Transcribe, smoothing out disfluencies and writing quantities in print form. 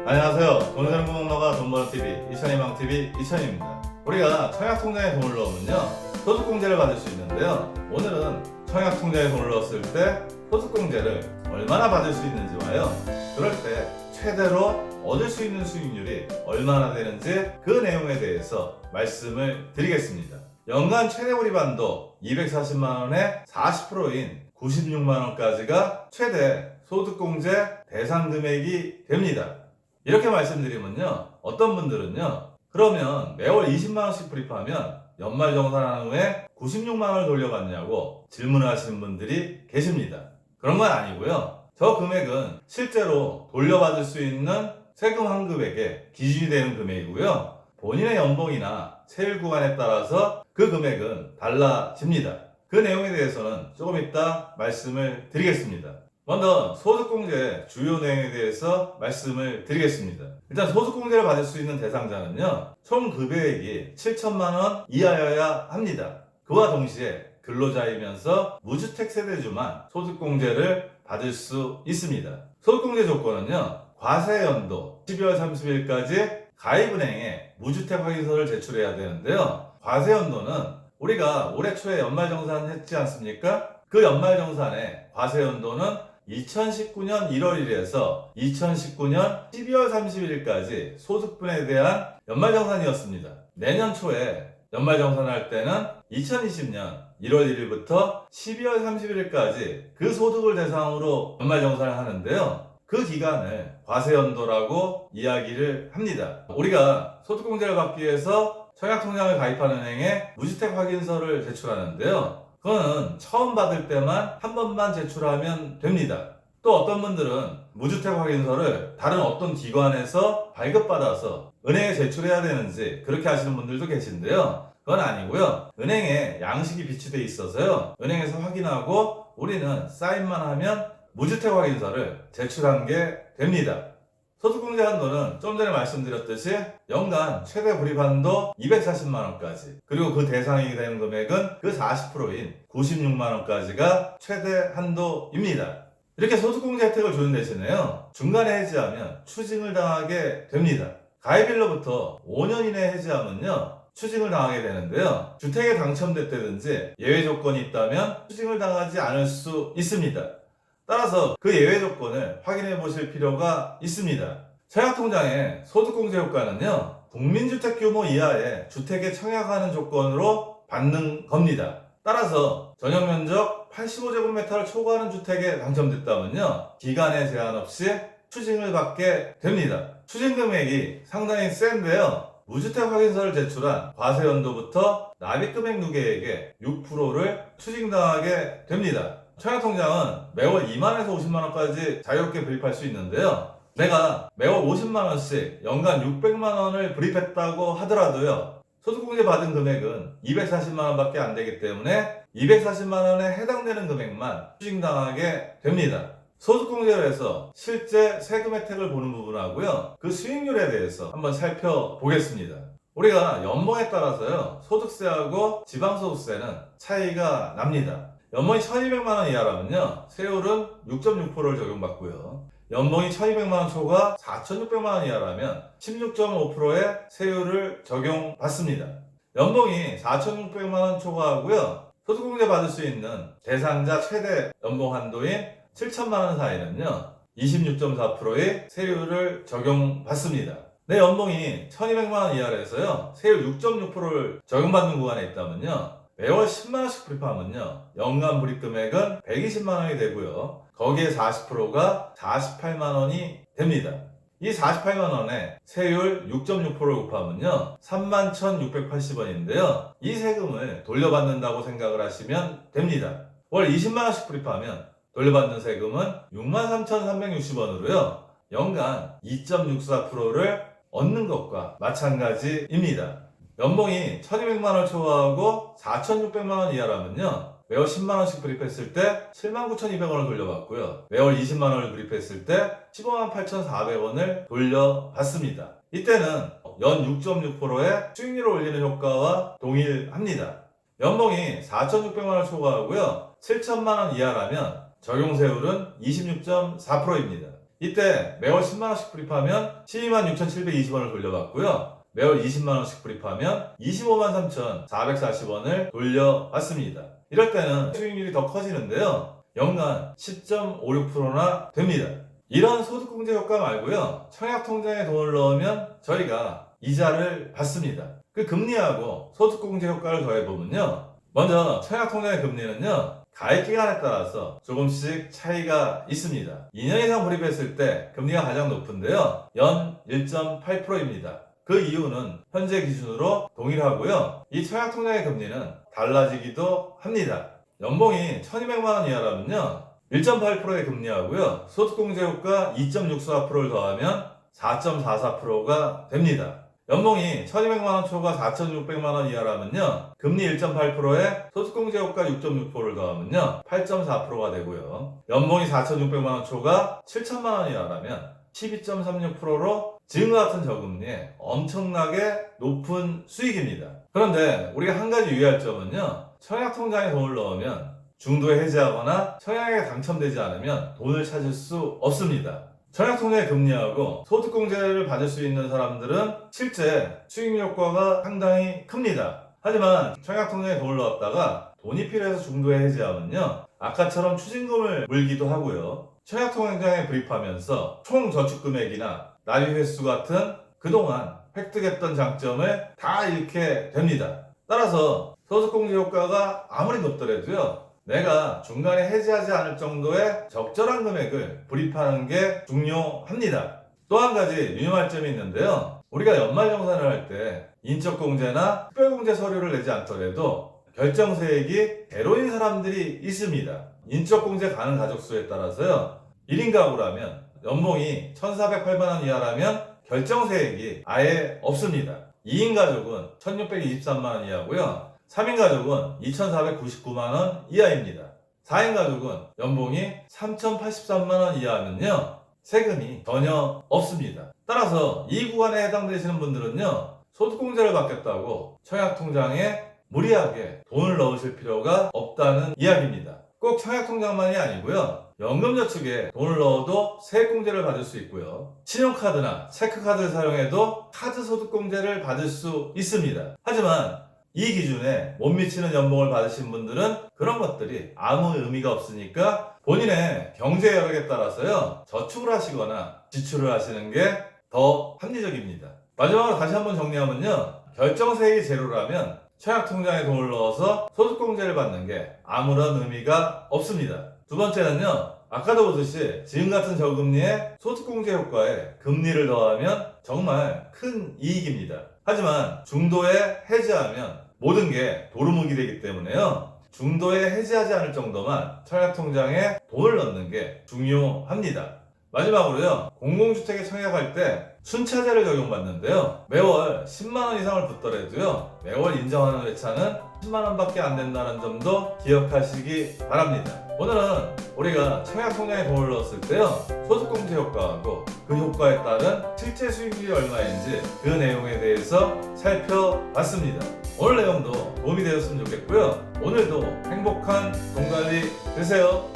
안녕하세요. 돈 되는 공무원가 돈버는TV 이천희망TV 이천희입니다. 우리가 청약통장에 돈을 넣으면요 소득공제를 받을 수 있는데요, 오늘은 청약통장에 돈을 넣었을 때 소득공제를 얼마나 받을 수 있는지와요, 그럴 때 최대로 얻을 수 있는 수익률이 얼마나 되는지 그 내용에 대해서 말씀을 드리겠습니다. 연간 최대 불입한도 240만원에 40%인 96만원까지가 최대 소득공제 대상 금액이 됩니다. 이렇게 말씀드리면요, 어떤 분들은요, 그러면 매월 20만원씩 불입하면 연말정산한 후에 96만원을 돌려받냐고 질문을 하시는 분들이 계십니다. 그런 건 아니고요, 저 금액은 실제로 돌려받을 수 있는 세금 환급액의 기준이 되는 금액이고요, 본인의 연봉이나 세율 구간에 따라서 그 금액은 달라집니다. 그 내용에 대해서는 조금 이따 말씀을 드리겠습니다. 먼저 소득공제 주요 내용에 대해서 말씀을 드리겠습니다. 일단 소득공제를 받을 수 있는 대상자는요, 총 급여액이 7천만원 이하여야 합니다. 그와 동시에 근로자이면서 무주택 세대주만 소득공제를 받을 수 있습니다. 소득공제 조건은요, 과세연도 12월 30일까지 가입은행에 무주택 확인서를 제출해야 되는데요, 과세연도는 우리가 올해 초에 연말정산 했지 않습니까? 그 연말정산의 과세연도는 2019년 1월 1일에서 2019년 12월 31일까지 소득분에 대한 연말정산이었습니다. 내년 초에 연말정산할 때는 2020년 1월 1일부터 12월 31일까지 그 소득을 대상으로 연말정산을 하는데요, 그 기간을 과세연도라고 이야기를 합니다. 우리가 소득공제를 받기 위해서 청약통장을 가입한 은행에 무주택 확인서를 제출하는데요, 그거는 처음 받을 때만 한 번만 제출하면 됩니다. 또 어떤 분들은 무주택 확인서를 다른 어떤 기관에서 발급받아서 은행에 제출해야 되는지 그렇게 하시는 분들도 계신데요, 그건 아니고요, 은행에 양식이 비치돼 있어서요, 은행에서 확인하고 우리는 사인만 하면 무주택 확인서를 제출한 게 됩니다. 소득공제 한도는 좀 전에 말씀드렸듯이 연간 최대 불입 한도 240만원까지, 그리고 그 대상이 되는 금액은 그 40%인 96만원까지가 최대 한도입니다. 이렇게 소득공제 혜택을 주는 대신에요, 중간에 해지하면 추징을 당하게 됩니다. 가입일로부터 5년 이내에 해지하면요, 추징을 당하게 되는데요, 주택에 당첨됐다든지 예외 조건이 있다면 추징을 당하지 않을 수 있습니다. 따라서 그 예외 조건을 확인해 보실 필요가 있습니다. 청약통장의 소득공제 효과는요, 국민주택 규모 이하의 주택에 청약하는 조건으로 받는 겁니다. 따라서 전용면적 85제곱미터를 초과하는 주택에 당첨됐다면요, 기간에 제한 없이 추징을 받게 됩니다. 추징 금액이 상당히 센데요, 무주택 확인서를 제출한 과세연도부터 납입금액 누계액의 6%를 추징당하게 됩니다. 청약통장은 매월 2만에서 50만원까지 자유롭게 불입할 수 있는데요, 내가 매월 50만원씩 연간 600만원을 불입했다고 하더라도요, 소득공제 받은 금액은 240만원 밖에 안 되기 때문에 240만원에 해당되는 금액만 추징당하게 됩니다. 소득공제를 해서 실제 세금 혜택을 보는 부분하고요, 그 수익률에 대해서 한번 살펴보겠습니다. 우리가 연봉에 따라서요, 소득세하고 지방소득세는 차이가 납니다. 연봉이 1200만원 이하라면요, 세율은 6.6%를 적용받고요, 연봉이 1200만원 초과 4600만원 이하라면 16.5%의 세율을 적용받습니다. 연봉이 4600만원 초과하고요, 소득공제 받을 수 있는 대상자 최대 연봉 한도인 7000만원 사이는요, 26.4%의 세율을 적용받습니다. 내 연봉이 1200만원 이하라서요, 세율 6.6%를 적용받는 구간에 있다면요, 매월 10만원씩 불입하면요, 연간 불입금액은 120만원이 되고요, 거기에 40%가 48만원이 됩니다. 이 48만원에 세율 6.6%를 곱하면요, 31,680원인데요, 이 세금을 돌려받는다고 생각을 하시면 됩니다. 월 20만원씩 불입하면 돌려받는 세금은 63,360원으로요, 연간 2.64%를 얻는 것과 마찬가지입니다. 연봉이 1200만원 초과하고 4600만원 이하라면요, 매월 10만원씩 불입했을 때 79,200원을 돌려받고요, 매월 20만원을 불입했을 때 158,400원을 돌려받습니다. 이때는 연 6.6%의 수익률을 올리는 효과와 동일합니다. 연봉이 4,600만원 초과하고요, 7천만원 이하라면 적용세율은 26.4%입니다. 이때 매월 10만원씩 불입하면 126,720원을 돌려받고요. 매월 20만원씩 불입하면 253,440원을 돌려받습니다. 이럴 때는 수익률이 더 커지는데요. 연간 10.56%나 됩니다. 이런 소득공제 효과 말고요. 청약통장에 돈을 넣으면 저희가 이자를 받습니다. 그 금리하고 소득공제 효과를 더해보면요. 먼저 청약통장의 금리는요. 가입기간에 따라서 조금씩 차이가 있습니다. 2년 이상 불입했을 때 금리가 가장 높은데요. 연 1.8%입니다. 그 이유는 현재 기준으로 동일하고요. 이 청약통장의 금리는 달라지기도 합니다. 연봉이 1200만원 이하라면요. 1.8%의 금리하고요. 소득공제 효과 2.64%를 더하면 4.44%가 됩니다. 연봉이 1200만원 초과 4600만원 이하라면요. 금리 1.8%에 소득공제 효과 6.6%를 더하면요. 8.4%가 되고요. 연봉이 4600만원 초과 7000만원 이하라면 12.36%로 지금과 같은 저금리에 엄청나게 높은 수익입니다. 그런데 우리가 한 가지 유의할 점은요. 청약통장에 돈을 넣으면 중도에 해지하거나 청약에 당첨되지 않으면 돈을 찾을 수 없습니다. 청약통장의 금리하고 소득공제를 받을 수 있는 사람들은 실제 수익 효과가 상당히 큽니다. 하지만 청약통장에 돈을 넣었다가 돈이 필요해서 중도에 해지하면요. 아까처럼 추징금을 물기도 하고요. 청약통장에 불입하면서 총 저축금액이나 납입 횟수 같은 그동안 획득했던 장점을 다 잃게 됩니다. 따라서 소득공제 효과가 아무리 높더라도요. 내가 중간에 해지하지 않을 정도의 적절한 금액을 불입하는 게 중요합니다. 또 한 가지 유념할 점이 있는데요. 우리가 연말정산을 할 때 인적공제나 특별공제 서류를 내지 않더라도 결정세액이 제로인 사람들이 있습니다. 인적공제 가능 가족수에 따라서요. 1인 가구라면 연봉이 1,408만원 이하라면 결정세액이 아예 없습니다. 2인 가족은 1,623만원 이하고요. 3인 가족은 2,499만원 이하입니다. 4인 가족은 연봉이 3,083만원 이하면요. 세금이 전혀 없습니다. 따라서 이 구간에 해당되시는 분들은요. 소득공제를 받겠다고 청약통장에 무리하게 돈을 넣으실 필요가 없다는 이야기입니다. 꼭 청약통장만이 아니고요. 연금저축에 돈을 넣어도 세액공제를 받을 수 있고요. 신용카드나 체크카드를 사용해도 카드 소득공제를 받을 수 있습니다. 하지만 이 기준에 못 미치는 연봉을 받으신 분들은 그런 것들이 아무 의미가 없으니까 본인의 경제 여력에 따라서요. 저축을 하시거나 지출을 하시는 게 더 합리적입니다. 마지막으로 다시 한번 정리하면요. 결정세액이 제로라면 청약통장에 돈을 넣어서 소득공제를 받는 게 아무런 의미가 없습니다. 두 번째는요. 아까도 보듯이 지금 같은 저금리에 소득공제 효과에 금리를 더하면 정말 큰 이익입니다. 하지만 중도에 해지하면 모든 게 도루묵이 되기 때문에요. 중도에 해지하지 않을 정도만 청약통장에 돈을 넣는 게 중요합니다. 마지막으로요. 공공주택에 청약할 때 순차제를 적용받는데요. 매월 10만원 이상을 붓더라도요. 매월 인정하는 회차는 10만원밖에 안 된다는 점도 기억하시기 바랍니다. 오늘은 우리가 청약통장에 돈을 넣었을 때요. 소득공제 효과하고 그 효과에 따른 실제 수익률이 얼마인지 그 내용에 대해서 살펴봤습니다. 오늘 내용도 도움이 되었으면 좋겠고요. 오늘도 행복한 돈 관리 되세요.